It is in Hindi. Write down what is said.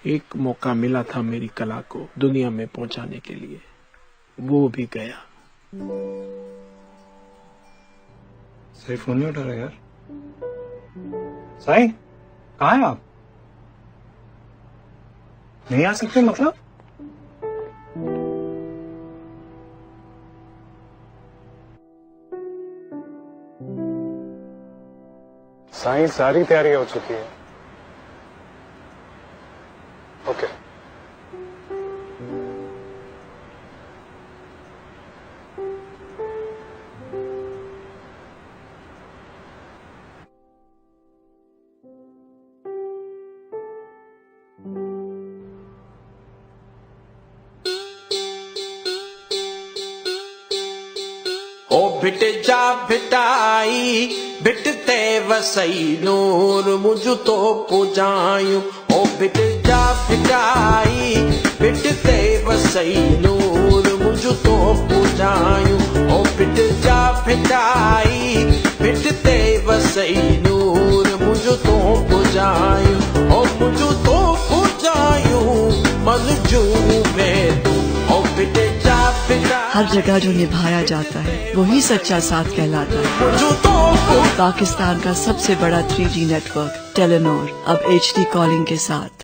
एक मौका मिला था मेरी कला को दुनिया में पहुंचाने के लिए, वो भी गया। साई फोन नहीं उठा रहा यार। साई कहाँ हैं आप? नहीं आ सकते मतलब? साई सारी तैयारी हो चुकी है। ओके। ओ भिट जा भिटाई भिटते वसई नूर मुझ तो पुजायूं। ओ भिट जा भिटाई भिटते वसई नूर मुझ तो पुजायूं। ओ भिट जा भिटाई भिटते वसई नूर मुझ तो पुजायूं। ओ मुझ तो पुजायूं मन जू में तू। ओ भिट जा हर जगह जो निभाया जाता है वही सच्चा साथ कहलाता है। पाकिस्तान का सबसे बड़ा 3G नेटवर्क टेलीनॉर अब HD कॉलिंग के साथ।